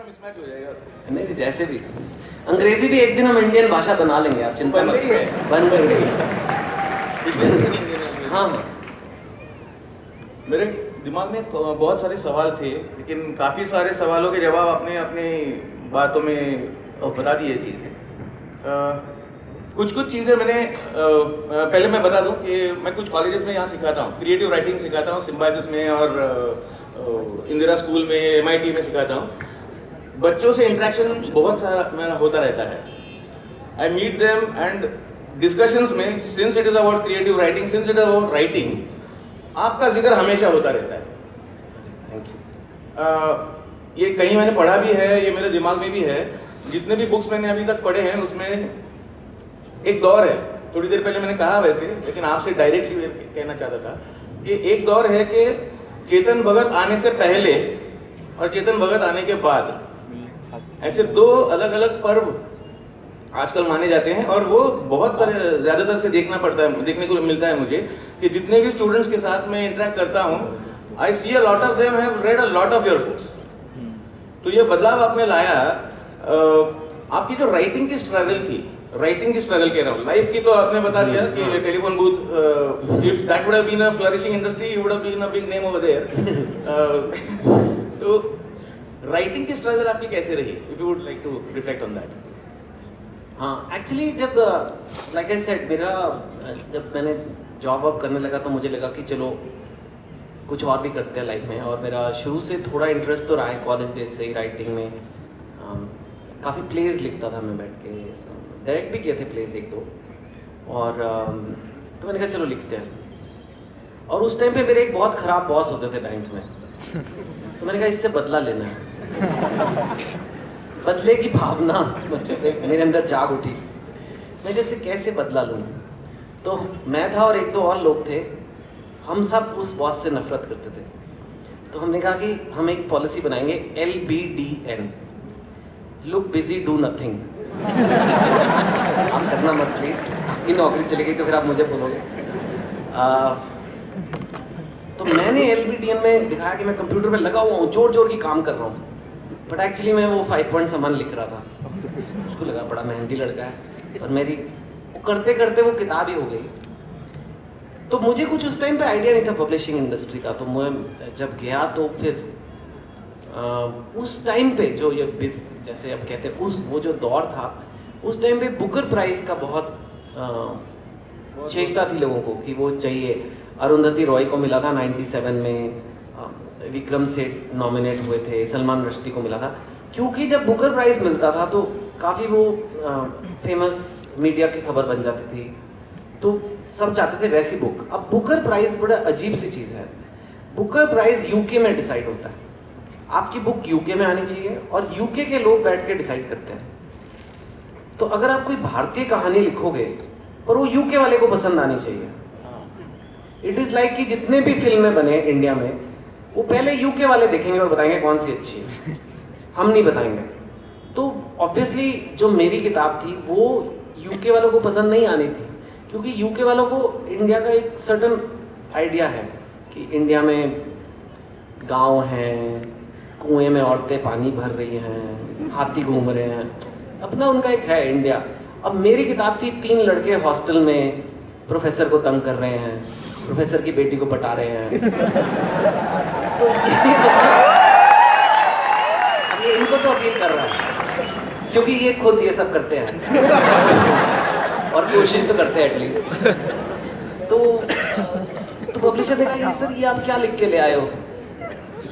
सा मिसमैच हो जाएगा। नहीं जैसे भी अंग्रेजी भी एक दिन हम इंडियन भाषा बना लेंगे, आप चिंता बन मत गई है। बन गई है। हाँ मेरे दिमाग में बहुत सारे सवाल थे, लेकिन काफ़ी सारे सवालों के जवाब आपने अपनी बातों में बता दिए चीज़ें। कुछ चीज़ें मैंने पहले मैं बता दूं कि मैं कुछ कॉलेजेस में यहाँ सिखाता हूँ, क्रिएटिव राइटिंग सिखाता हूँ सिम्बायसिस में और इंदिरा स्कूल में, MIT में सिखाता हूँ। बच्चों से इंटरेक्शन बहुत सारा मेरा होता रहता है। I meet them and discussions में, since it is about creative writing, since it is about writing, आपका जिक्र हमेशा होता रहता है। Thank you. ये कहीं मैंने पढ़ा भी है, ये मेरे दिमाग में भी है। जितने भी बुक्स मैंने अभी तक पढ़े हैं उसमें एक दौर है, थोड़ी देर पहले मैंने कहा वैसे, लेकिन आपसे डायरेक्टली कहना चाहता था कि एक दौर है कि चेतन भगत आने से पहले और चेतन भगत आने के बाद ऐसे दो अलग अलग पर्व आजकल माने जाते हैं, और वो बहुत ज़्यादातर से देखने को मिलता है मुझे कि जितने भी स्टूडेंट्स के साथ मैं इंटरेक्ट करता हूँ, I see a lot of them have read a lot of your books. तो ये बदलाव आपने लाया, आपकी जो राइटिंग की स्ट्रगल थी, राइटिंग की स्ट्रगल कह रहा हूँ, लाइफ की तो आपने बता दिया कि telephone booth, if that would have been a flourishing industry you would have been a big name over there. तो राइटिंग की स्ट्रगल आपकी कैसे रही, if you would like to reflect on that? हाँ एक्चुअली जब लाइक आई सेड मेरा जब मैंने जॉब वॉब करने लगा तो मुझे लगा कि चलो कुछ और भी करते हैं लाइफ में, और मेरा शुरू से थोड़ा इंटरेस्ट तो रहा है कॉलेज डेज से ही राइटिंग में। काफ़ी प्लेज लिखता था मैं बैठ के, डायरेक्ट भी किए थे प्लेज एक दो, और तो मैंने कहा चलो लिखते हैं। और उस टाइम पे मेरे एक बहुत ख़राब बॉस होते थे बैंक में, तो मैंने कहा इससे बदला लेना है। बदले की भावना मतलब मेरे अंदर जाग उठी, मैं जैसे कैसे बदला लूँ। तो मैं था और एक दो और लोग थे, हम सब उस बॉस से नफरत करते थे। तो हमने कहा कि हम एक पॉलिसी बनाएंगे, LBDN, look busy do nothing. आप करना मत प्लीज़, आपकी नौकरी चली गई तो फिर आप मुझे बोलोगे। तो मैंने LBDN में दिखाया कि मैं कंप्यूटर पे लगा हुआ हूँ, जोर जोर की काम कर रहा हूँ, बट एक्चुअली मैं वो 5 पॉइंट सामान लिख रहा था। उसको लगा बड़ा मेहनती लड़का है, पर मेरी वो करते करते वो किताब ही हो गई। तो मुझे कुछ उस टाइम पे आइडिया नहीं था पब्लिशिंग इंडस्ट्री का, तो मैं जब गया तो फिर उस टाइम पे जो ये जैसे अब कहते हैं उस वो जो दौर था, उस टाइम पे बुकर प्राइज़ का बहुत चेष्टा थी लोगों को कि वो चाहिए। अरुंधति रॉय को मिला था 97 में, विक्रम सेठ नॉमिनेट हुए थे, सलमान रश्दी को मिला था। क्योंकि जब बुकर प्राइज़ मिलता था तो काफ़ी वो फेमस मीडिया की खबर बन जाती थी, तो सब चाहते थे वैसी बुक। अब बुकर प्राइज़ बड़ा अजीब सी चीज़ है। बुकर प्राइज़ यूके में डिसाइड होता है, आपकी बुक यूके में आनी चाहिए और यूके के लोग बैठ के डिसाइड करते हैं। तो अगर आप कोई भारतीय कहानी लिखोगे पर वो यूके वाले को पसंद आनी चाहिए। इट इज़ लाइक कि जितने भी फिल्में बने इंडिया में, वो पहले यूके वाले देखेंगे और बताएंगे कौन सी अच्छी है, हम नहीं बताएंगे। तो ऑब्वियसली जो मेरी किताब थी वो यूके वालों को पसंद नहीं आनी थी, क्योंकि यूके वालों को इंडिया का एक सर्टन आइडिया है कि इंडिया में गांव हैं, कुएं में औरतें पानी भर रही हैं, हाथी घूम रहे हैं, अपना उनका एक है इंडिया। अब मेरी किताब थी 3 लड़के हॉस्टल में प्रोफेसर को तंग कर रहे हैं, प्रोफेसर की बेटी को पटा रहे हैं। तो ये मतलब अब ये इनको तो अपील कर रहा है, क्योंकि ये खुद ये सब करते हैं और कोशिश तो करते हैं एटलीस्ट। तो पब्लिशर ने कहा ये सर ये आप क्या लिख के ले आए हो,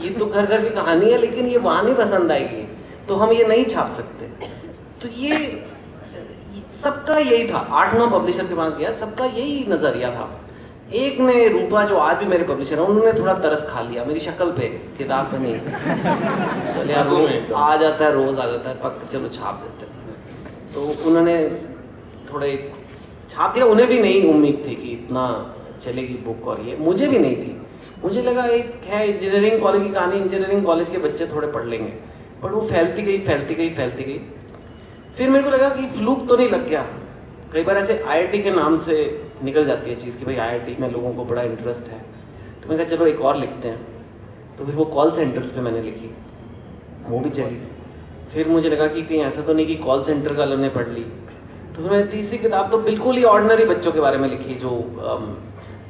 ये तो घर घर की कहानी है लेकिन ये वहाँ नहीं पसंद आएगी, तो हम ये नहीं छाप सकते। तो ये सबका यही था, 8-9 पब्लिशर के पास गया, सबका यही नज़रिया था। एक ने, रूपा जो आज भी मेरे पब्लिशर हैं, उन्होंने थोड़ा तरस खा लिया मेरी शक्ल पे, किताब पे नहीं, चल यार आ जाता है, रोज़ आ जाता है, पक चलो छाप देते हैं। तो उन्होंने थोड़े छाप दिया, उन्हें भी नहीं उम्मीद थी कि इतना चलेगी बुक, और ये मुझे भी नहीं थी। मुझे लगा एक है इंजीनियरिंग कॉलेज की कहानी, इंजीनियरिंग कॉलेज के बच्चे थोड़े पढ़ लेंगे, बट वो फैलती गई फैलती गई फैलती गई। फिर मेरे को लगा कि फ्लूक तो नहीं लग गया। कई बार ऐसे IIT के नाम से निकल जाती है चीज़ कि भाई IIT में लोगों को बड़ा इंटरेस्ट है, तो मैंने कहा चलो एक और लिखते हैं। तो फिर वो कॉल सेंटर्स पे मैंने लिखी, वो भी चली। फिर मुझे लगा कि कहीं ऐसा तो नहीं कि कॉल सेंटर का अलग ने पढ़ ली। तो फिर मैंने तीसरी किताब तो बिल्कुल ही ऑर्डिनरी बच्चों के बारे में लिखी, जो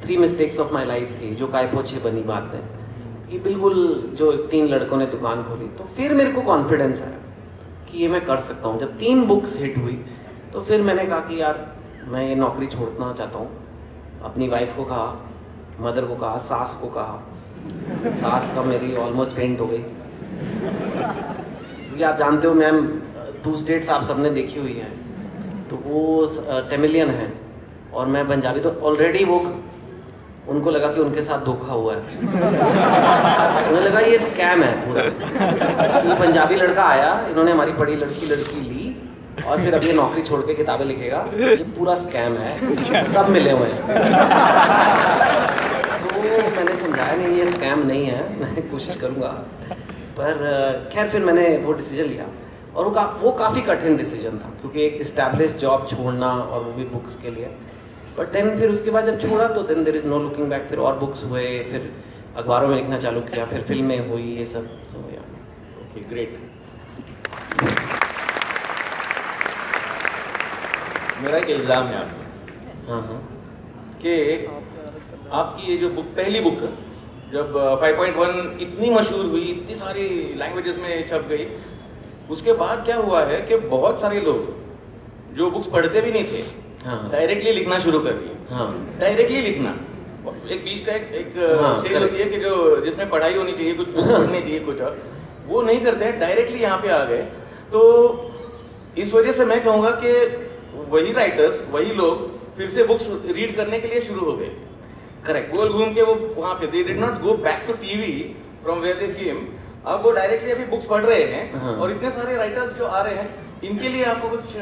3 मिस्टेक्स ऑफ माई लाइफ थी, जो काय पोछे बनी बाद में, कि बिल्कुल जो 3 लड़कों ने दुकान खोली। तो फिर मेरे को कॉन्फिडेंस आया कि ये मैं कर सकता हूँ। जब 3 बुक्स हिट हुई तो फिर मैंने कहा कि यार मैं ये नौकरी छोड़ना चाहता हूँ। अपनी वाइफ को कहा, मदर को कहा, सास को कहा। सास का मेरी ऑलमोस्ट फेंट हो गई, क्योंकि आप जानते हो मैम 2 स्टेट्स आप सबने देखी हुई है, तो वो तमिलियन है और मैं पंजाबी। तो ऑलरेडी वो उनको लगा कि उनके साथ धोखा हुआ है। उन्हें लगा ये स्कैम है पूरा, कि पंजाबी लड़का आया, इन्होंने हमारी पढ़ी लड़की ली और फिर अब ये नौकरी छोड़ के किताबें लिखेगा, ये पूरा स्कैम है, सब मिले हुए हैं। सो मैंने समझाया नहीं, ये स्कैम नहीं है, मैं कोशिश करूँगा। पर खैर फिर मैंने वो डिसीजन लिया और वो काफ़ी कठिन डिसीजन था, क्योंकि एक इस्टेब्लिश जॉब छोड़ना और वो भी बुक्स के लिए। बट देन फिर उसके बाद जब छोड़ा तो then there is no looking back. फिर और बुक्स हुए, फिर अखबारों में लिखना चालू किया, फिर फिल्में हुई, ये सब। सो या ओके, ग्रेट। मेरा एक इल्ज़ाम है आप पे, हाँ कि आपकी ये जो बुक, पहली बुक जब 5.1 इतनी मशहूर हुई, इतनी सारी लैंग्वेजेस में छप गई, उसके बाद क्या हुआ है कि बहुत सारे लोग जो बुक्स पढ़ते भी नहीं थे, हाँ डायरेक्टली लिखना शुरू कर दिए। हाँ डायरेक्टली लिखना, एक बीच का एक हाँ, स्टेज correct. होती है कि जो जिसमें पढ़ाई होनी चाहिए, कुछ बुक्स पढ़नी चाहिए, कुछ और वो नहीं करते हैं, डायरेक्टली यहाँ पे आ गए। तो इस वजह से मैं कहूँगा कि वही राइटर्स, वही लोग फिर से बुक्स रीड करने के लिए शुरू हो गए। करेक्ट। गोल घूम के वो वहाँ पे, they did not go back to TV from where they came. अब वो डायरेक्टली अभी बुक्स पढ़ रहे हैं। हाँ. और इतने सारे राइटर्स जो आ रहे हैं, इनके लिए आपको कुछ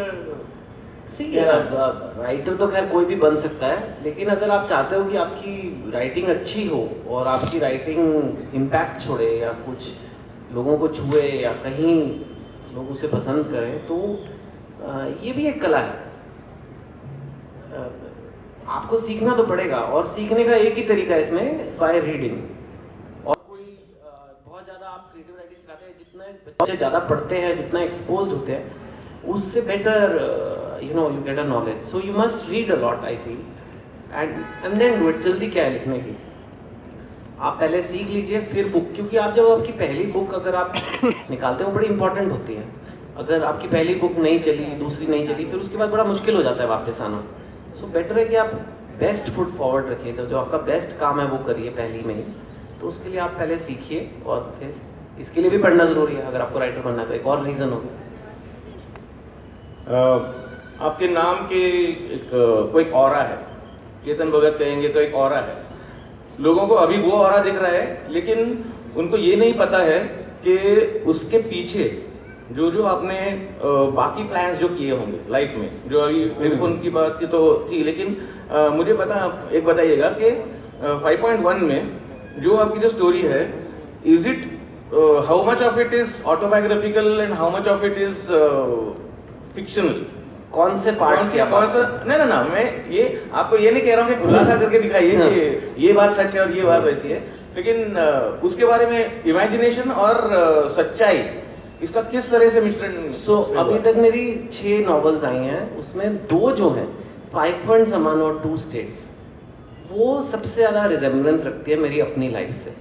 राइटर तो खैर कोई भी बन सकता है, लेकिन अगर आप चाहते हो कि आपकी राइटिंग अच्छी हो और आपकी राइटिंग इम्पैक्ट छोड़े या कुछ लोगों को छुए या कहीं लोग उसे पसंद करें, तो ये भी एक कला है। आपको सीखना तो पड़ेगा, और सीखने का एक ही तरीका है इसमें, बाय रीडिंग। और कोई बहुत ज़्यादा आप क्रिएटिव राइटिंग सिखाते हैं, जितने बच्चे ज़्यादा पढ़ते हैं, जितना एक्सपोज्ड होते हैं, उससे better you get a knowledge. So you must read a lot, I feel, and then do it. जल्दी क्या है लिखने की, आप पहले सीख लीजिए फिर बुक, क्योंकि आप जब आपकी पहली बुक अगर आप निकालते हो, बड़ी इंपॉर्टेंट होती है। अगर आपकी पहली बुक नहीं चली, दूसरी नहीं चली, फिर उसके बाद बड़ा मुश्किल हो जाता है वापस आना। सो बेटर है कि आप बेस्ट फुट फॉरवर्ड रखिए, जो आपका बेस्ट काम है वो करिए पहली में ही। तो उसके लिए आप पहले सीखिए, और फिर इसके लिए भी पढ़ना ज़रूरी है अगर आपको राइटर बनना है, तो एक और रीज़न होगा। आपके नाम के एक कोई ऑरा है, चेतन भगत कहेंगे तो एक ऑरा है। लोगों को अभी वो ऑरा दिख रहा है, लेकिन उनको ये नहीं पता है कि उसके पीछे जो आपने बाकी प्लान्स जो किए होंगे लाइफ में, जो अभी टेलीफोन की बात की तो थी, लेकिन मुझे एक बताइएगा कि 5.1 में जो आपकी जो स्टोरी है, is it how much of it is autobiographical and how much of it is fictional? कौन से पार्ट से? कौन सा? ना, मैं ये आपको ये नहीं कह रहा हूँ कि खुलासा करके दिखाइए कि ये बात सच है और ये बात वैसी है, लेकिन उसके बारे में इमेजिनेशन और सच्चाई, इसका किस तरह से मिश्रण? अभी तक मेरी 6 नॉवेल्स आई हैं, उसमें 2 जो हैं 5.1 और 2 स्टेट्स, वो सबसे ज़्यादा रिजेम्बलेंस रखती है मेरी अपनी लाइफ से।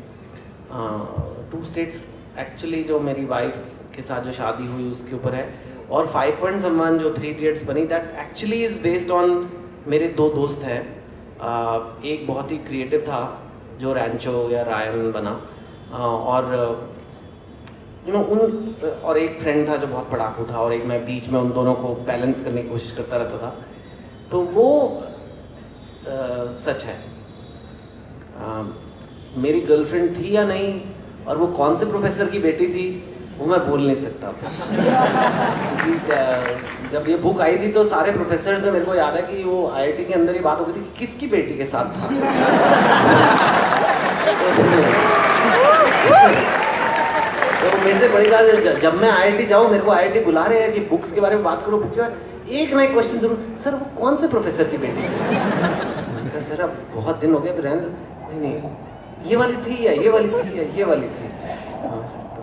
2 स्टेट्स एक्चुअली जो मेरी वाइफ के साथ जो शादी हुई उसके ऊपर है, और 5.1 जो 3 इडियट्स बनी, that actually is based on मेरे 2 दोस्त हैं। एक बहुत ही क्रिएटिव था जो रैंचो या रायन बना, और और एक फ्रेंड था जो बहुत पढ़ाकू था, और एक मैं बीच में उन दोनों को बैलेंस करने की कोशिश करता रहता था। तो वो सच है। मेरी गर्लफ्रेंड थी या नहीं, और वो कौन से प्रोफेसर की बेटी थी, वो मैं बोल नहीं सकता क्योंकि जब ये बुक आई थी तो सारे प्रोफेसर्स ने, मेरे को याद है कि वो आईआईटी के अंदर ये बात हो गई थी कि किसकी बेटी के साथ था। तो मेरे से बड़ी बात, जब मैं आईआईटी जाऊँ, मेरे को आईआईटी बुला रहे हैं कि बुक्स के बारे में बात करो, बुक्स के बारे में एक ना एक क्वेश्चन जरूर, सर वो कौन से प्रोफेसर की बेटी थी? सर अब बहुत दिन हो गए, नहीं, ये वाली थी या ये वाली थी या ये वाली थी,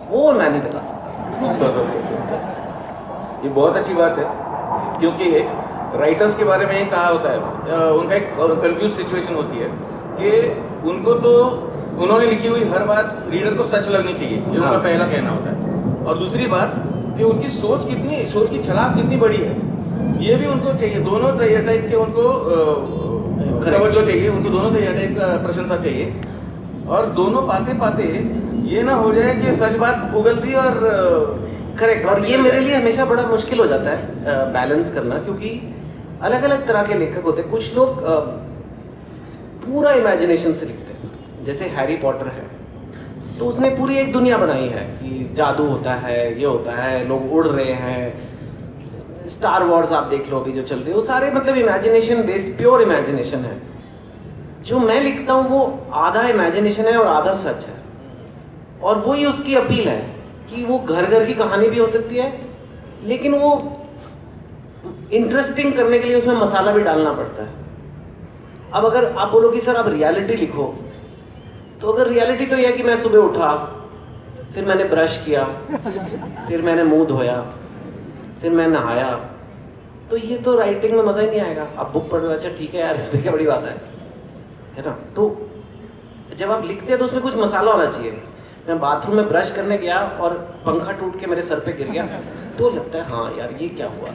वो मैं नहीं बता सकता। ये बहुत अच्छी बात है, क्योंकि राइटर्स के बारे में ये कहा होता है, उनका एक कंफ्यूज सिचुएशन होती है कि उनको तो उन्होंने लिखी हुई हर बात रीडर को सच लगनी चाहिए, ये उनका पहला कहना होता है। और दूसरी बात कि उनकी सोच की छलांग कितनी बड़ी है, ये भी उनको चाहिए। दोनों टाइप के उनको तवज्जो चाहिए, उनको दोनों टाइप का प्रशंसा चाहिए। और दोनों पाते पाते ये ना हो जाए कि सच बात उगल दी और करेक्ट। और ये मेरे लिए हमेशा बड़ा मुश्किल हो जाता है बैलेंस करना, क्योंकि अलग अलग तरह के लेखक होते हैं। कुछ लोग पूरा इमेजिनेशन से लिखते हैं, जैसे हैरी पॉटर है, तो उसने पूरी एक दुनिया बनाई है कि जादू होता है, ये होता है, लोग उड़ रहे हैं। स्टार वॉर्स आप देख लो अभी जो चल रही है, वो सारे मतलब इमेजिनेशन बेस्ड, प्योर इमेजिनेशन है। जो मैं लिखता हूँ वो आधा इमेजिनेशन है और आधा सच है, और वही उसकी अपील है कि वो घर घर की कहानी भी हो सकती है, लेकिन वो इंटरेस्टिंग करने के लिए उसमें मसाला भी डालना पड़ता है। अब अगर आप बोलो कि सर आप रियलिटी लिखो, तो अगर रियलिटी तो यह है कि मैं सुबह उठा, फिर मैंने ब्रश किया, फिर मैंने मुंह धोया, फिर मैं नहाया, तो ये तो राइटिंग में मज़ा ही नहीं आएगा। आप बुक पढ़ रहे हो, अच्छा ठीक है यार, इसमें क्या बड़ी बात है ना। तो जब आप लिखते हैं तो उसमें कुछ मसाला होना चाहिए। मैं बाथरूम में ब्रश करने गया और पंखा टूट के मेरे सर पे गिर गया, तो लगता है हाँ यार ये क्या हुआ।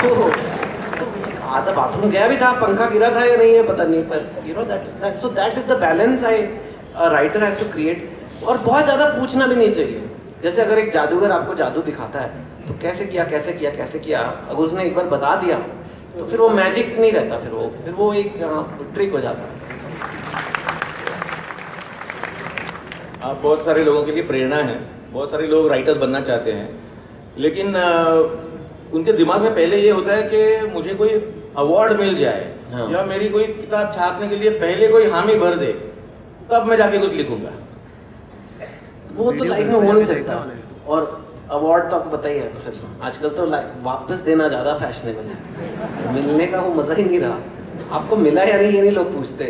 तो आधा बाथरूम गया भी था, पंखा गिरा था या नहीं है पता नहीं, पर you know that is the balance a writer has to create. और बहुत ज़्यादा पूछना भी नहीं चाहिए। जैसे अगर एक जादूगर आपको जादू दिखाता है तो कैसे किया कैसे किया कैसे किया, अगर उसने एक बार बता दिया तो फिर वो मैजिक नहीं रहता, फिर वो एक ट्रिक हो जाता है। आप बहुत सारे लोगों के लिए प्रेरणा है, बहुत सारे लोग राइटर्स बनना चाहते हैं, लेकिन उनके दिमाग में पहले ये होता है कि मुझे कोई अवार्ड मिल जाए, हाँ। या मेरी कोई किताब छापने के लिए पहले कोई हामी भर दे, तब मैं जाके कुछ लिखूंगा। वो तो लाइफ में हो नहीं सकता। और अवार्ड तो आपको बताइए, आजकल तो वापस देना ज़्यादा फैशनेबल है, मिलने का वो मज़ा ही नहीं रहा। आपको मिला या नहीं ये नहीं लोग पूछते,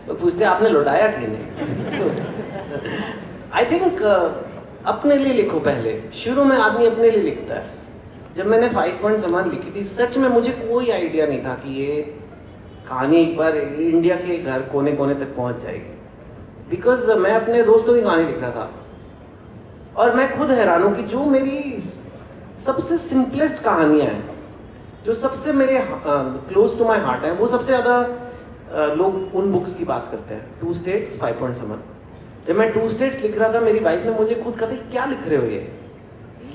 लोग पूछते आपने लौटाया कि नहीं। आई थिंक अपने लिए लिखो पहले, शुरू में आदमी अपने लिए लिखता है। जब मैंने 5 पॉइंट समान लिखी थी, सच में मुझे कोई आइडिया नहीं था कि ये कहानी एक बार इंडिया के घर कोने कोने तक पहुंच जाएगी, बिकॉज मैं अपने दोस्तों की कहानी लिख रहा था और मैं खुद हैरान हूँ कि जो मेरी सबसे सिंपलेस्ट कहानियाँ हैं, जो सबसे मेरे क्लोज टू माई हार्ट हैं, वो सबसे ज़्यादा लोग उन बुक्स की बात करते हैं। 2 स्टेट्स 5 पॉइंट समान। जब मैं 2 स्टेट्स लिख रहा था, मेरी वाइफ ने मुझे खुद कहते क्या लिख रहे हो ये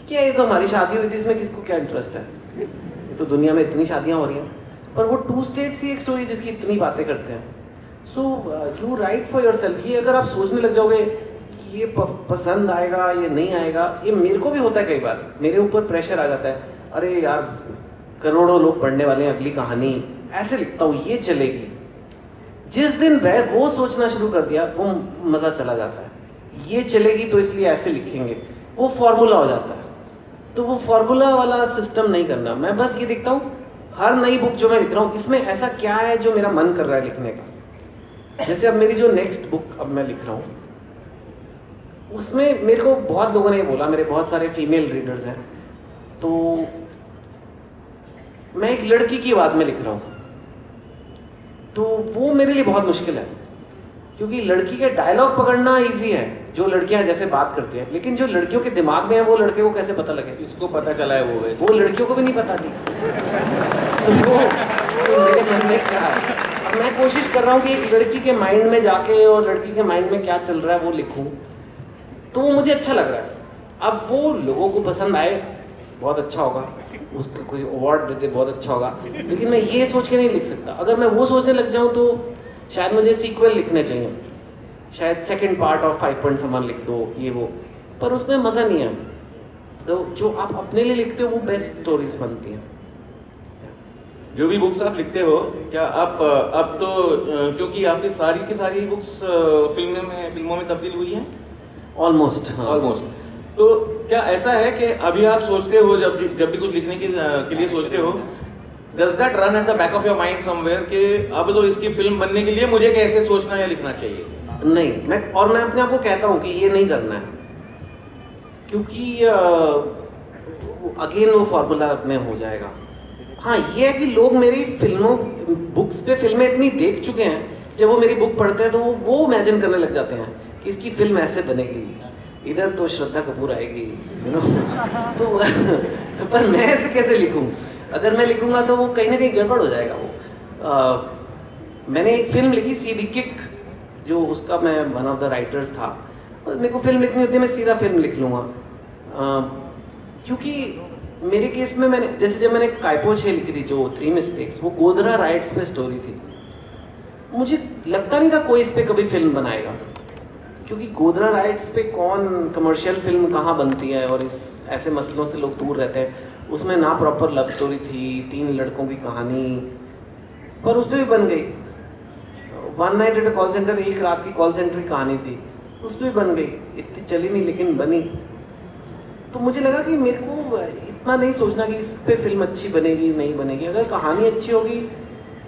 क्या, ये तो हमारी शादी हुई थी, इसमें किसको क्या इंटरेस्ट है, ये तो दुनिया में इतनी शादियाँ हो रही हैं। पर वो 2 स्टेट्स ही एक स्टोरी जिसकी इतनी बातें करते हैं। So you right for your self. ये अगर आप सोचने लग जाओगे कि ये पसंद आएगा ये नहीं आएगा, ये मेरे को भी होता है कई बार, मेरे ऊपर प्रेशर आ जाता है, अरे यार करोड़ों लोग पढ़ने वाले हैं, अगली कहानी ऐसे लिखता हूँ ये चलेगी। जिस दिन वह वो सोचना शुरू कर दिया, वो मज़ा चला जाता है। ये चलेगी तो इसलिए ऐसे लिखेंगे, वो फॉर्मूला हो जाता है। तो वो फॉर्मूला वाला सिस्टम नहीं करना। मैं बस ये देखता हूँ हर नई बुक जो मैं लिख रहा हूँ, इसमें ऐसा क्या है जो मेरा मन कर रहा है लिखने का। जैसे अब मेरी जो नेक्स्ट बुक अब मैं लिख रहा हूँ, उसमें मेरे को बहुत लोगों ने ये बोला, मेरे बहुत सारे फीमेल रीडर्स हैं, तो मैं एक लड़की की आवाज़ में लिख रहा हूँ, तो वो मेरे लिए बहुत मुश्किल है, क्योंकि लड़की के डायलॉग पकड़ना इजी है, जो लड़कियां जैसे बात करती हैं, लेकिन जो लड़कियों के दिमाग में है वो लड़के को कैसे पता लगे। इसको पता चला है वो लड़कियों को भी नहीं पता ठीक से। तो मेरे मन में क्या है, अब मैं कोशिश कर रहा हूँ कि एक लड़की के माइंड में जाके और लड़की के माइंड में क्या चल रहा है वो लिखूँ, तो वो मुझे अच्छा लग रहा है। अब वो लोगों को पसंद आए बहुत अच्छा होगा, उसको कोई अवार्ड देते बहुत अच्छा होगा, लेकिन मैं ये सोच के नहीं लिख सकता। अगर मैं वो सोचने लग जाऊँ तो शायद मुझे सीक्वल लिखने चाहिए, शायद सेकंड पार्ट ऑफ 5 पॉइंट समान लिख दो, ये वो, पर उसमें मज़ा नहीं है। तो जो आप अपने लिए लिखते हो वो बेस्ट स्टोरीज बनती हैं। जो भी बुक्स आप लिखते हो, क्या आप अब तो क्योंकि आपकी सारी की सारी बुक्स फिल्मों में तब्दील हुई हैं ऑलमोस्ट, हाँ ऑलमोस्ट, तो क्या ऐसा है कि अभी आप सोचते हो जब भी कुछ लिखने के लिए सोचते हो, does that run at the back of your mind somewhere कि अब तो इसकी फिल्म बनने के लिए मुझे कैसे सोचना या लिखना चाहिए? नहीं, मैं अपने आप को कहता हूँ कि ये नहीं करना है, क्योंकि अगेन वो फार्मूला में हो जाएगा। हाँ ये है कि लोग मेरी फिल्मों बुक्स पे फिल्में इतनी देख चुके हैं, जब वो मेरी बुक पढ़ते हैं तो वो इमेजिन करने लग जाते हैं कि इसकी फिल्म ऐसे बनेगी, इधर तो श्रद्धा कपूर आएगी, यू नो। तो पर मैं ऐसे कैसे लिखूं? अगर मैं लिखूंगा तो वो कहीं ना कहीं गड़बड़ हो जाएगा। वो मैंने एक फिल्म लिखी सी द किक, जो उसका मैं वन ऑफ द राइटर्स था। मेरे को फिल्म लिखनी होती है, मैं सीधा फिल्म लिख लूँगा, क्योंकि मेरे केस में मैंने जैसे जब मैंने कायपो 6 लिखी थी, जो 3 मिस्टेक्स, वो गोधरा राइट्स पे स्टोरी थी। मुझे लगता नहीं था कोई इस पे कभी फिल्म बनाएगा, क्योंकि गोधरा राइट्स पे कौन कमर्शियल फिल्म कहाँ बनती है, और इस ऐसे मसलों से लोग दूर रहते हैं। उसमें ना प्रॉपर लव स्टोरी थी, 3 लड़कों की कहानी, पर उस पर भी बन गई। One night at call centre, एक रात की कॉल सेंटर की कहानी थी, उस पर भी बन गई। इतनी चली नहीं लेकिन बनी। तो मुझे लगा कि मेरे को इतना नहीं सोचना कि इस पे फिल्म अच्छी बनेगी नहीं बनेगी, अगर कहानी अच्छी होगी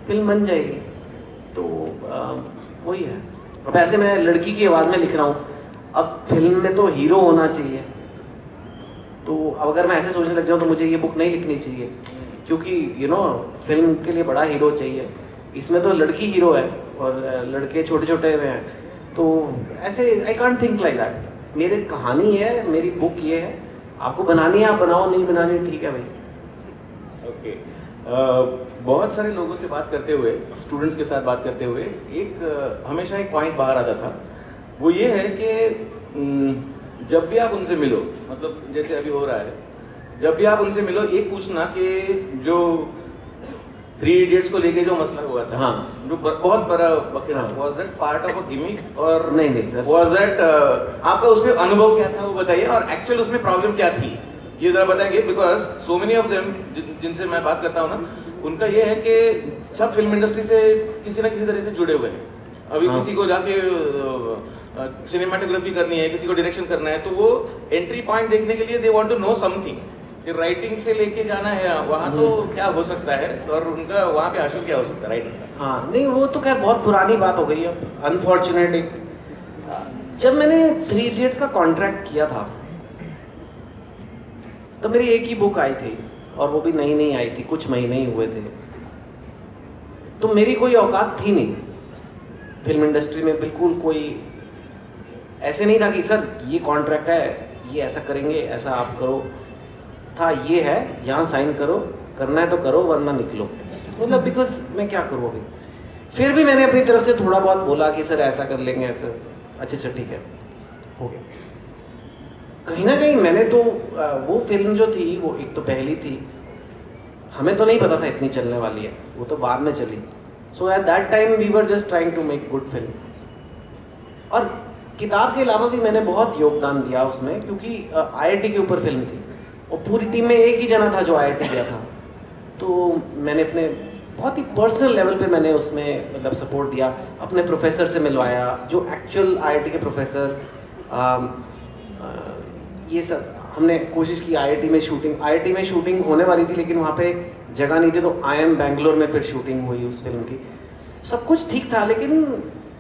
फिल्म बन जाएगी। तो वही है। अब ऐसे मैं लड़की की आवाज़ में लिख रहा हूँ, अब फिल्म में तो हीरो होना चाहिए, तो अब अगर मैं ऐसे सोचने लग जाऊँ तो मुझे ये बुक नहीं लिखनी चाहिए, क्योंकि यू नो फिल्म के लिए बड़ा हीरो चाहिए। इसमें तो लड़की हीरो है और लड़के छोटे छोटे में हैं, तो ऐसे I can't think like that. मेरी कहानी है, मेरी बुक ये है, आपको बनानी है आप बनाओ, नहीं बनानी ठीक है भाई। ओके। बहुत सारे लोगों से बात करते हुए, स्टूडेंट्स के साथ बात करते हुए, एक हमेशा एक पॉइंट बाहर आता था, वो ये है कि जब भी आप उनसे मिलो, मतलब जैसे अभी हो रहा है, जब भी आप उनसे मिलो एक पूछना कि जो 3 इडियट्स को लेके जो मसला हुआ था, हाँ, जो बहुत बड़ा बखेड़ा, हाँ, was that part of a gimmick और नहीं सर, वाज दैट आपका उसमें अनुभव क्या था वो बताइए, और एक्चुअल उसमें प्रॉब्लम क्या थी ये जरा बताएंगे। Because so many of them जिनसे मैं बात करता हूँ ना, उनका ये है कि सब फिल्म इंडस्ट्री से किसी ना किसी तरह से जुड़े हुए हैं। अभी हाँ, किसी को जाके सिनेमाटोग्राफी करनी है, किसी को डायरेक्शन करना है, तो वो एंट्री पॉइंट देखने के लिए they want to know something कि राइटिंग से लेके जाना है वहाँ तो क्या हो सकता है, और उनका वहाँ पे हासिल क्या हो सकता है राइटिंग का। हाँ नहीं वो तो खैर बहुत पुरानी बात हो गई अब, अनफॉर्चुनेट। एक जब मैंने 3 इडियट्स का कॉन्ट्रैक्ट किया था तो मेरी एक ही बुक आई थी, और वो भी नई नई आई थी, कुछ महीने ही हुए थे, तो मेरी कोई औकात थी नहीं फिल्म इंडस्ट्री में, बिल्कुल कोई ऐसे नहीं था कि सर ये कॉन्ट्रैक्ट है, ये ऐसा करेंगे, ऐसा आप करो। था ये है, यहाँ साइन करो, करना है तो करो वरना निकलो। मतलब बिकॉज मैं क्या करूँ अभी। फिर भी मैंने अपनी तरफ से थोड़ा बहुत बोला कि सर ऐसा कर लेंगे, ऐसा। अच्छा ठीक है, हो गया। कहीं ना कहीं मैंने तो वो फिल्म जो थी वो एक तो पहली थी, हमें तो नहीं पता था इतनी चलने वाली है, वो तो बाद में चली। So at that time we were just trying to make good film. और किताब के अलावा भी मैंने बहुत योगदान दिया उसमें, क्योंकि IIT के ऊपर फिल्म थी और पूरी टीम में एक ही जना था जो IIT गया था। तो मैंने अपने बहुत ही पर्सनल लेवल पे मैंने उसमें मतलब सपोर्ट दिया, अपने प्रोफेसर से मिलवाया जो एक्चुअल IIT के प्रोफेसर। ये सब हमने कोशिश की। IIT में शूटिंग होने वाली थी, लेकिन वहाँ पे जगह नहीं थी, तो IIM बैंगलोर में फिर शूटिंग हुई उस फिल्म की। सब कुछ ठीक था, लेकिन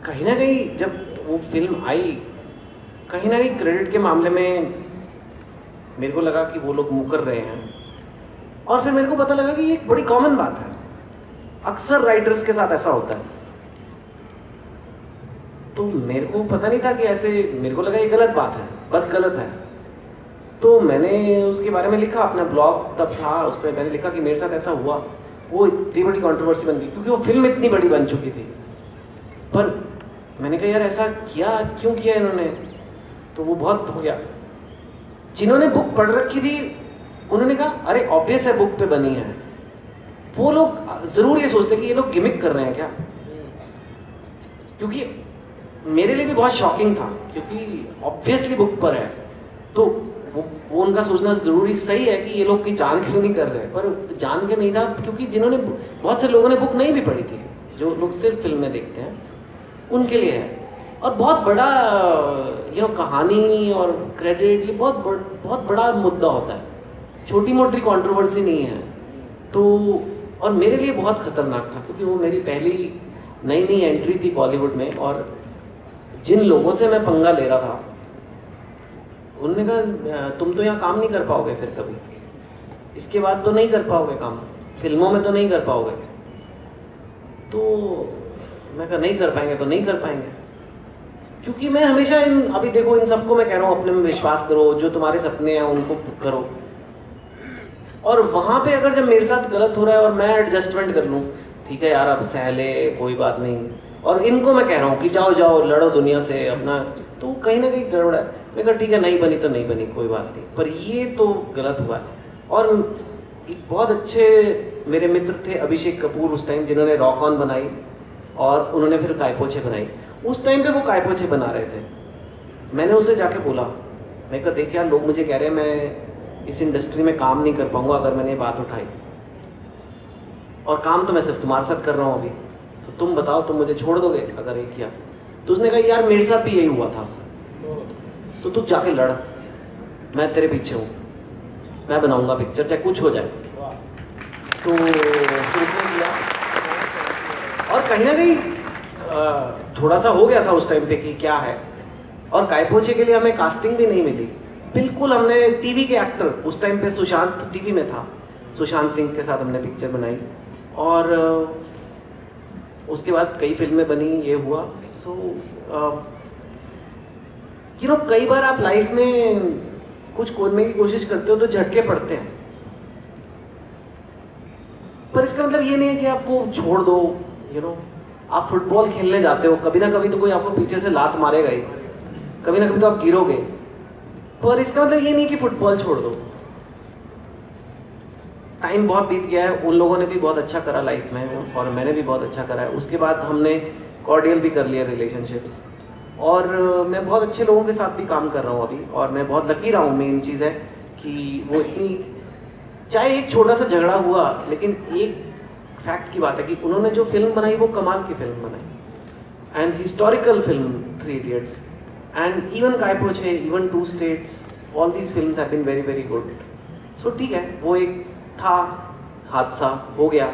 कहीं ना कहीं जब वो फिल्म आई, कहीं ना कहीं क्रेडिट के मामले में मेरे को लगा कि वो लोग मुकर रहे हैं। और फिर मेरे को पता लगा कि ये एक बड़ी कॉमन बात है, अक्सर राइटर्स के साथ ऐसा होता है। तो मेरे को पता नहीं था कि ऐसे, मेरे को लगा ये गलत बात है, बस गलत है। तो मैंने उसके बारे में लिखा, अपना ब्लॉग तब था, उस पर मैंने लिखा कि मेरे साथ ऐसा हुआ। वो इतनी बड़ी कंट्रोवर्सी बन गई क्योंकि वो फिल्म इतनी बड़ी बन चुकी थी। पर मैंने कहा यार ऐसा किया क्यों किया इन्होंने, तो वो बहुत हो गया। जिन्होंने बुक पढ़ रखी थी उन्होंने कहा अरे ऑब्वियस है बुक पे बनी है। वो लोग ज़रूर ये सोचते कि ये लोग गिमिक कर रहे हैं क्या, क्योंकि मेरे लिए भी बहुत शॉकिंग था, क्योंकि ऑब्वियसली बुक पर है। तो वो उनका सोचना ज़रूरी सही है कि ये लोग की जान के नहीं कर रहे, पर जान के नहीं था, क्योंकि जिन्होंने, बहुत से लोगों ने बुक नहीं भी पढ़ी थी, जो लोग सिर्फ फिल्म में देखते हैं उनके लिए है। और बहुत बड़ा कहानी और क्रेडिट, ये बहुत बड़ा मुद्दा होता है, छोटी मोटी कंट्रोवर्सी नहीं है। तो और मेरे लिए बहुत ख़तरनाक था, क्योंकि वो मेरी पहली नई एंट्री थी बॉलीवुड में, और जिन लोगों से मैं पंगा ले रहा था उन्होंने कहा तुम तो यहाँ काम नहीं कर पाओगे फिर कभी। इसके बाद तो नहीं कर पाओगे काम, फिल्मों में तो नहीं कर पाओगे। तो मैं कहा नहीं कर पाएंगे तो नहीं कर पाएंगे, क्योंकि मैं हमेशा अभी देखो इन सबको मैं कह रहा हूँ अपने में विश्वास करो, जो तुम्हारे सपने हैं उनको करो। और वहाँ पे अगर जब मेरे साथ गलत हो रहा है और मैं एडजस्टमेंट कर लूँ, ठीक है यार अब सह ले कोई बात नहीं, और इनको मैं कह रहा हूँ कि जाओ जाओ लड़ो दुनिया से अपना, तो कहीं ना कहीं गड़बड़ है। मैं कहा ठीक है नहीं बनी तो नहीं बनी कोई बात नहीं, पर ये तो गलत हुआ है। और एक बहुत अच्छे मेरे मित्र थे अभिषेक कपूर उस टाइम, जिन्होंने रॉक ऑन बनाई और उन्होंने फिर कायपोछे बनाई। उस टाइम पे वो कायपोछे बना रहे थे। मैंने उसे जाके बोला, मैं कहा देख यार लोग मुझे कह रहे हैं मैं इस इंडस्ट्री में काम नहीं कर पाऊंगा अगर मैंने ये बात उठाई, और काम तो मैं सिर्फ तुम्हारे साथ कर रहा हूँ अभी, तो तुम बताओ तुम मुझे छोड़ दोगे अगर ये किया? तो उसने कहा यार मेरे साथ भी यही हुआ था, तो तू जाके लड़, मैं तेरे पीछे हूँ, मैं बनाऊंगा पिक्चर चाहे कुछ हो जाए। तो फिर उसने किया, और कहीं ना कहीं थोड़ा सा हो गया था उस टाइम पे कि क्या है। और कायपोछे के लिए हमें कास्टिंग भी नहीं मिली बिल्कुल। हमने टीवी के एक्टर, उस टाइम पे सुशांत टीवी में था, सुशांत सिंह के साथ हमने पिक्चर बनाई, और उसके बाद कई फिल्में बनी, ये हुआ। सो यू नो कई बार आप लाइफ में कुछ खोने की कोशिश करते हो तो झटके पड़ते हैं, पर इसका मतलब ये नहीं है कि आपको छोड़ दो। यू नो आप फुटबॉल खेलने जाते हो, कभी ना कभी तो कोई आपको पीछे से लात मारेगा ही, कभी ना कभी तो आप गिरोगे, पर इसका मतलब ये नहीं कि फुटबॉल छोड़ दो। टाइम बहुत बीत गया है, उन लोगों ने भी बहुत अच्छा करा लाइफ में और मैंने भी बहुत अच्छा करा है। उसके बाद हमने कॉर्डियल भी कर लिया रिलेशनशिप्स, और मैं बहुत अच्छे लोगों के साथ भी काम कर रहा हूँ अभी, और मैं बहुत लकी रहा हूँ। मेन चीज़ है कि वो इतनी, चाहे एक छोटा सा झगड़ा हुआ, लेकिन एक फैक्ट की बात है कि उन्होंने जो फिल्म बनाई वो कमाल की फिल्म बनाई, and historical film 3 Idiots, and even Kai Po Che, even 2 States, all these films have been very very good. So ठीक है, वो एक था हादसा, हो गया,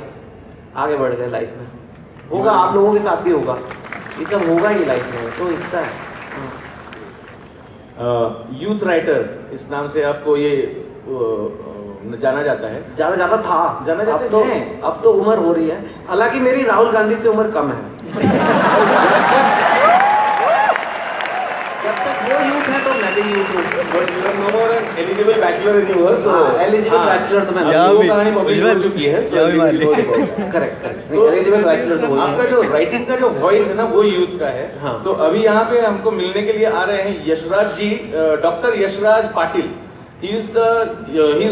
आगे बढ़ गए लाइफ में। होगा आप लोगों के साथ भी होगा, ये सब होगा ही लाइफ में, तो हिस्सा है। यूथ राइटर इस नाम से आपको ये जाना जाता है? जाना जाता था, जाना जाता अब तो है। अब तो उम्र हो रही है, हालांकि मेरी राहुल गांधी से उम्र कम है। जब तक वो यूथ है तो मैं भी यूथ हूँ। But you are no more an eligible bachelor anymore, so eligible bachelor तो मैं अब वो कहानी पब्लिश हो चुकी है, so करेक्ट एलिजिबल बैचलर तो वही आपका है। जो राइटिंग का जो वॉइस है ना वो यूथ का है। हाँ। तो अभी यहाँ पे हमको मिलने के लिए आ रहे हैं Yashraj ji, doctor Yashraj Patil. he is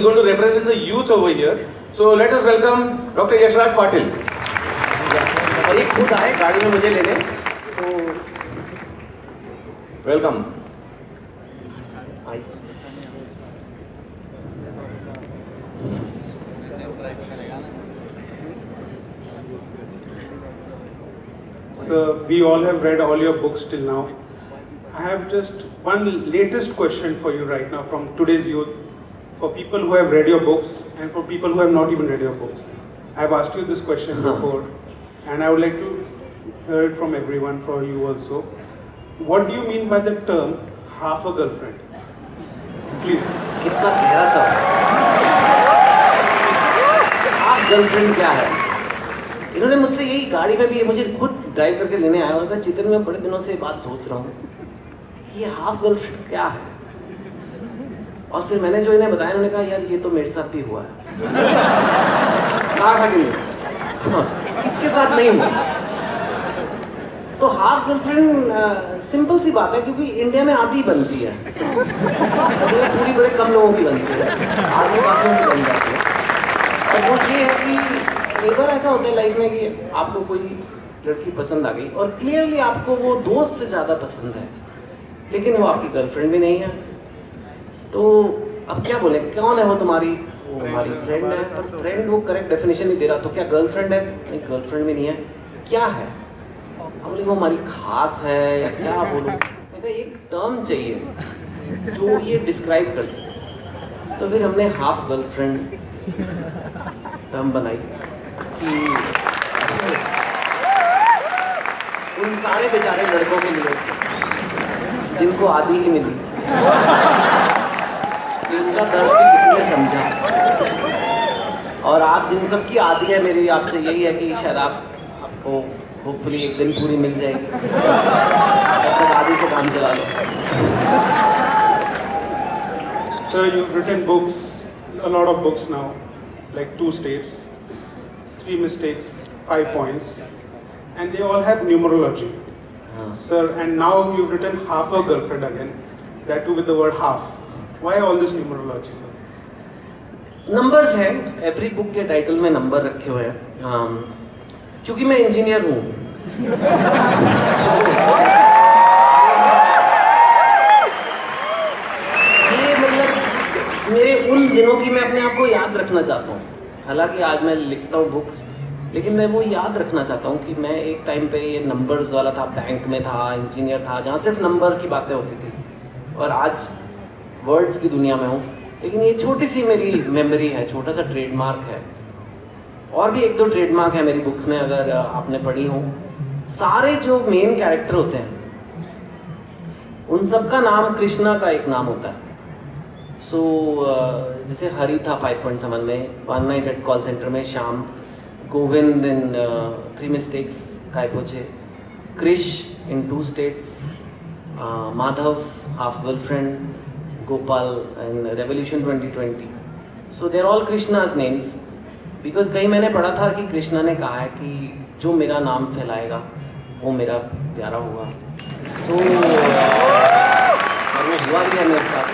going to represent the youth over here, so let us welcome Dr. Yashraj Patil. और ये खुद आए गाड़ी में मुझे लेने, तो welcome. So we all have read all your books till now. I have just one latest question for you right now from today's youth, for people who have read your books and for people who have not even read your books. I have asked you this question before, and I would like to hear it from everyone, for you also. What do you mean by the term half a girlfriend? Please. कितना गहरा सवाल। आप girlfriend क्या है? इन्होंने मुझसे यही गाड़ी में भी मुझे खुद ड्राइव करके लेने आया और कहा चितन मैं बड़े दिनों से बात सोच रहा हूँ कि ये हाफ गर्लफ्रेंड क्या है। और फिर मैंने जो इन्हें बताया, उन्होंने कहा यार ये तो मेरे साथ भी हुआ है। कहा था कि नहीं, किसके साथ नहीं हुआ? तो हाफ गर्लफ्रेंड सिंपल सी बात है, क्योंकि इंडिया में आधी बनती है, पूरी बड़े कम लोगों की बनती है, आधी काफी की बन जाती है। और वो ये है कि एक बार ऐसा होता है लाइफ में कि आपको कोई लड़की पसंद आ गई और क्लियरली आपको वो दोस्त से ज़्यादा पसंद है, लेकिन वो आपकी गर्लफ्रेंड भी नहीं है। तो अब क्या बोले, कौन है वो तुम्हारी? वो हमारी फ्रेंड है, पर फ्रेंड वो करेक्ट डेफिनेशन नहीं दे रहा। तो क्या गर्लफ्रेंड है? नहीं, गर्लफ्रेंड भी नहीं है। क्या है? अब बोले वो हमारी खास है या क्या बोलूँ? मैं कहा एक टर्म चाहिए जो ये डिस्क्राइब कर सके। तो फिर हमने हाफ गर्लफ्रेंड टर्म बनाई कि उन सारे बेचारे लड़कों के लिए जिनको आधी ही मिली, कि उनका दर्द भी किसी ने समझा। और आप जिन सब की आदि है, मेरी आपसे यही है कि शायद आपको होपफुली एक दिन पूरी मिल जाएगी, तब तक आदि से काम चला लो। Sir, you've written books, a lot of books now, like 2 states, 3 mistakes, 5 points, and they all have numerology. Sir, and now you've written Half a Girlfriend again, that too with the word half. Why all this numerology, sir? Numbers हैं, every book के title में number रखे हुए हैं, क्योंकि मैं engineer हूँ। ये मतलब मेरे उन दिनों की मैं अपने आप को याद रखना चाहता हूँ। हालांकि आज मैं लिखता हूँ बुक्स, लेकिन मैं वो याद रखना चाहता हूँ कि मैं एक टाइम पे ये नंबर्स वाला था, बैंक में था, इंजीनियर था, जहाँ सिर्फ नंबर की बातें होती थी, और आज वर्ड्स की दुनिया में हूँ। लेकिन ये छोटी सी मेरी मेमोरी है, छोटा सा ट्रेडमार्क है। और भी 1-2 ट्रेडमार्क है मेरी बुक्स में, अगर आपने पढ़ी हो। सारे जो मेन कैरेक्टर होते हैं उन सब का नाम कृष्णा का एक नाम होता है। सो जैसे हरी था 5.7 में, one night at call centre में Shyam, Govind in 3 mistakes Kai Po Che, Krish in 2 states, Madhav half girlfriend, Gopal and revolution 2020। So there all Krishna's names, because कहीं मैंने पढ़ा था कि कृष्णा ने कहा है कि जो मेरा नाम फैलाएगा वो मेरा प्यारा होगा। तो और वो हुआ भी है मेरे साथ।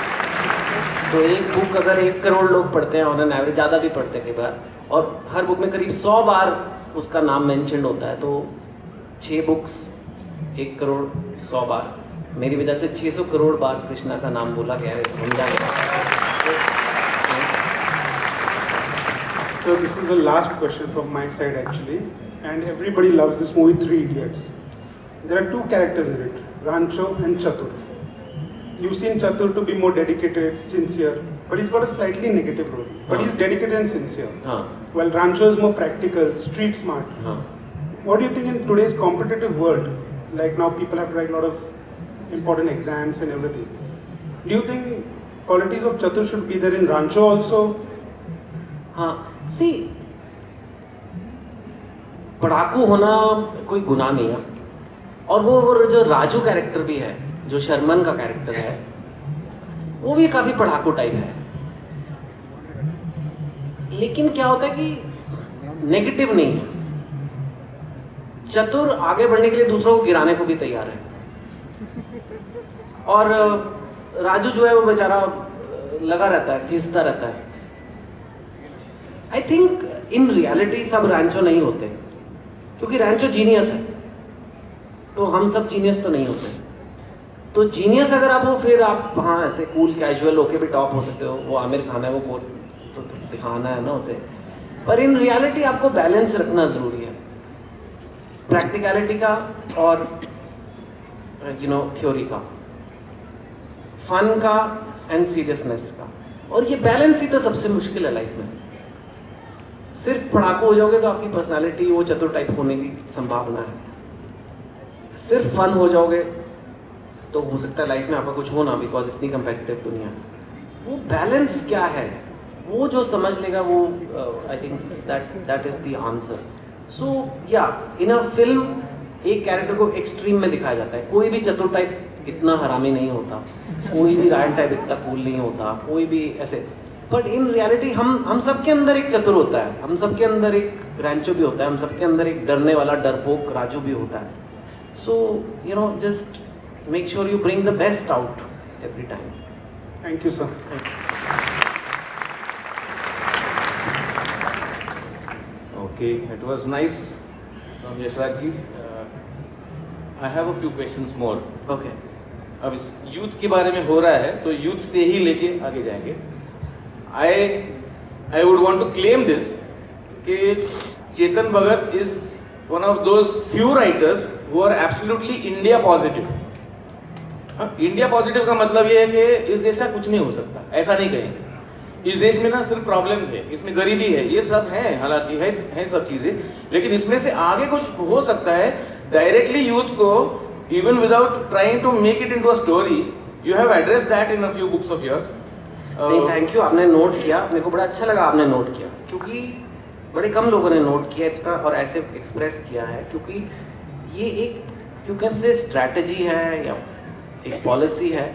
तो एक बुक अगर 1 करोड़ लोग पढ़ते हैं ऑन एन एवरेज, ज़्यादा भी पढ़ते हैं कई बार, और हर बुक में करीब 100 बार उसका नाम मेंशन्ड होता है, तो 6 बुक्स 1 करोड़ 100 बार, मेरी वजह से 600 करोड़ बार कृष्णा का नाम बोला गया है, समझा गया। So this is the last question from my side actually, and everybody loves this movie 3 Idiots. There are 2 characters in it, Rancho and Chatur. You've seen Chatur to be more dedicated, sincere, but he's got a slightly negative role. But he's dedicated and sincere. While Rancho is more practical, street smart. What do you think in today's competitive world, like now people have to write a lot of important exams and everything, do you think qualities of Chatur should be there in Rancho also? हाँ, सी पढ़ाकू होना कोई गुनाह नहीं है, और वो जो Raju character भी है, जो शर्मन का कैरेक्टर है, वो भी काफ़ी पढ़ाकू टाइप है। लेकिन क्या होता है कि नेगेटिव नहीं है। चतुर आगे बढ़ने के लिए दूसरों को गिराने को भी तैयार है, और राजू जो है वो बेचारा लगा रहता है, खींचता रहता है। आई थिंक इन रियलिटी सब रैंचो नहीं होते, क्योंकि रैंचो जीनियस है, तो हम सब जीनियस तो नहीं होते। तो जीनियस अगर आप हो, फिर आप हाँ ऐसे कूल कैजुअल होके भी टॉप हो सकते हो। वो आमिर खान है, वो तो दिखाना है ना उसे, पर इन रियलिटी आपको बैलेंस रखना ज़रूरी है, प्रैक्टिकलिटी का और थ्योरी का, फन का एंड सीरियसनेस का। और ये बैलेंस ही तो सबसे मुश्किल है लाइफ में। सिर्फ पढ़ाकू हो जाओगे तो आपकी पर्सनालिटी वो चतुर टाइप होने की संभावना है। सिर्फ फन हो जाओगे तो हो सकता है लाइफ में आपका कुछ हो ना, बिकॉज इतनी कंपेटिटिव दुनिया है। वो बैलेंस क्या है, वो जो समझ लेगा वो I think that is the answer. So yeah in a film एक कैरेक्टर को एक्सट्रीम में दिखाया जाता है। कोई भी चतुर टाइप इतना हरामी नहीं होता, कोई भी रायन टाइप इतना कूल नहीं होता, कोई भी ऐसे। बट इन रियलिटी हम सब के अंदर एक चतुर होता है, हम सब के अंदर एक रैंचो भी होता है, हम सब के अंदर एक डरने वाला डरपोक राजू भी होता है। So just make sure you bring the best out every time. Thank you sir. Okay, it was nice from Yashraj ji. I have a few questions more. Okay, अब इस यूथ के बारे में हो रहा है तो यूथ से ही लेके आगे जाएंगे. I would want to claim this कि Chetan Bhagat is one of those few writers who are absolutely India positive. India positive का मतलब ये है कि इस देश का कुछ नहीं हो सकता, ऐसा नहीं कहेंगे. इस देश में ना सिर्फ प्रॉब्लम्स है, इसमें गरीबी है, ये सब है, हालांकि है सब चीज़ें, लेकिन इसमें से आगे कुछ हो सकता है. डायरेक्टली यूथ को, even without trying to make it into a story, you have address that in a few books of yours. नहीं थैंक यू, आपने नोट किया, मेरे को बड़ा अच्छा लगा आपने नोट किया, क्योंकि बड़े कम लोगों ने नोट किया इतना और ऐसे एक्सप्रेस किया है, क्योंकि ये एक यू कैन से स्ट्रैटेजी है या एक पॉलिसी है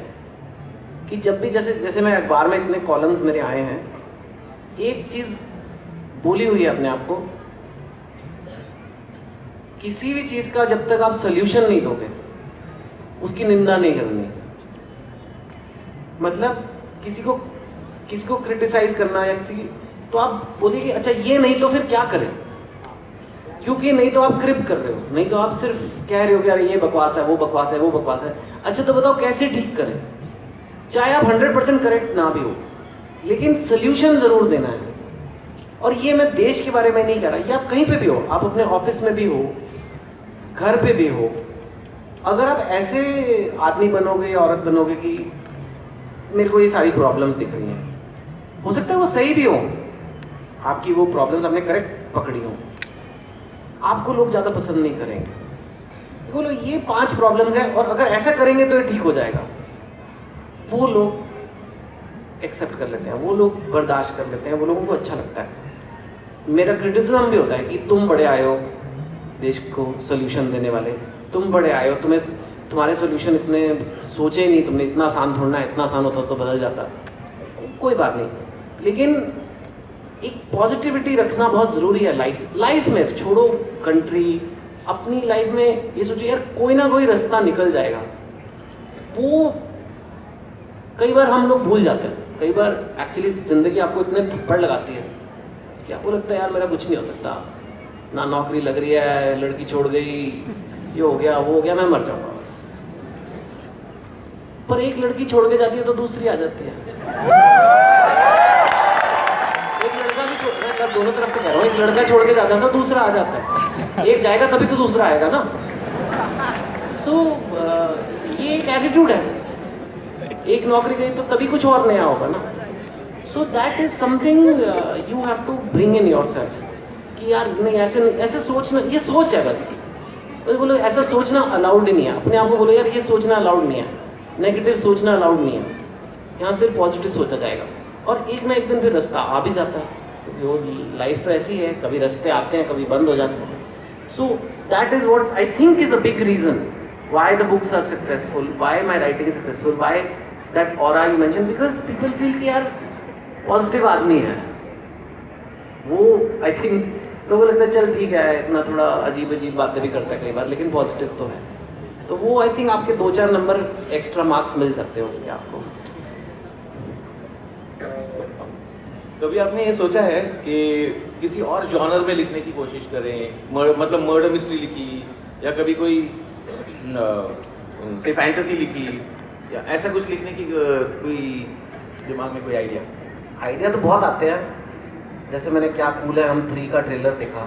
कि जब भी जैसे मैं अखबार में इतने कॉलम्स मेरे आए हैं, एक चीज़ बोली हुई है अपने आप को, किसी भी चीज़ का जब तक आप सोल्यूशन नहीं दोगे उसकी निंदा नहीं करनी। मतलब किसी को क्रिटिसाइज करना या किसी की, तो आप बोलिए कि अच्छा ये नहीं तो फिर क्या करें, क्योंकि नहीं तो आप क्रिप कर रहे हो, नहीं तो आप सिर्फ कह रहे हो कि यार ये बकवास है, वो बकवास है, वो बकवास है। अच्छा तो बताओ कैसे ठीक करें, चाहे आप 100% करेक्ट ना भी हो, लेकिन सोल्यूशन ज़रूर देना है। और ये मैं देश के बारे में नहीं कह रहा, ये आप कहीं पे भी हो, आप अपने ऑफिस में भी हो, घर पे भी हो, अगर आप ऐसे आदमी बनोगे या औरत बनोगे कि मेरे को ये सारी प्रॉब्लम्स दिख रही हैं, हो सकता है वो सही भी हो, आपकी वो प्रॉब्लम्स आपने करेक्ट पकड़ी हो, आपको लोग ज़्यादा पसंद नहीं करेंगे। बोलो ये 5 प्रॉब्लम्स हैं और अगर ऐसा करेंगे तो ये ठीक हो जाएगा, वो लोग एक्सेप्ट कर लेते हैं, वो लोग बर्दाश्त कर लेते हैं, वो लोगों को अच्छा लगता है। मेरा क्रिटिसिज्म भी होता है कि तुम बड़े आए हो देश को सोल्यूशन देने वाले, तुम बड़े आए हो, तुम्हारे सोल्यूशन इतने सोचे ही नहीं तुमने, इतना आसान थोड़ना है, इतना आसान होता तो बदल जाता। कोई बात नहीं, लेकिन एक पॉजिटिविटी रखना बहुत ज़रूरी है लाइफ में। छोड़ो कंट्री, अपनी लाइफ में ये सोचिए यार कोई ना कोई रास्ता निकल जाएगा। वो कई बार हम लोग भूल जाते हैं, कई बार एक्चुअली ज़िंदगी आपको इतने थप्पड़ लगाती है कि आपको लगता है यार मेरा कुछ नहीं हो सकता, ना नौकरी लग रही है, लड़की छोड़ गई, ये हो गया वो हो गया, मैं मर जाऊंगा बस। पर एक लड़की छोड़ के जाती है तो दूसरी आ जाती है, एक लड़का भी छोड़, मैं दोनों तरफ से कह रहा हूँ, एक लड़का छोड़ के जाता है तो दूसरा आ जाता है, एक जाएगा तभी तो दूसरा आएगा ना। सो ये एक एटीट्यूड है, एक नौकरी गई तो तभी कुछ और नया होगा ना। So that is something you have to bring in your self कि यार नहीं ऐसे सोचना, ये सोच है बस। बोलो ऐसा सोचना अलाउड ही नहीं है, अपने आप को बोलो यार ये सोचना अलाउड नहीं है, नेगेटिव सोचना अलाउड नहीं है, यहाँ सिर्फ पॉजिटिव सोचा जाएगा। और एक ना एक दिन फिर रास्ता आ भी जाता है, क्योंकि वो लाइफ तो ऐसी है, कभी रास्ते आते हैं कभी बंद हो जाते हैं। So that is what I think is a big reason why the books are successful, why my writing is successful, why that aura you mention, because people feel कि यार पॉजिटिव आदमी है वो। आई थिंक लोगों को लगता है चल ठीक है, इतना थोड़ा अजीब अजीब बातें भी करता है कई बार, लेकिन पॉजिटिव तो है, तो वो आई थिंक आपके 2-4 नंबर एक्स्ट्रा मार्क्स मिल जाते हैं उसके आपको। कभी आपने ये सोचा है कि किसी और जॉनर में लिखने की कोशिश करें, मतलब मर्डर मिस्ट्री लिखी, या कभी कोई से फैंटेसी लिखी, या ऐसा कुछ लिखने की कोई दिमाग में कोई आइडिया? तो बहुत आते हैं, जैसे मैंने क्या कूल है हम 3 का ट्रेलर देखा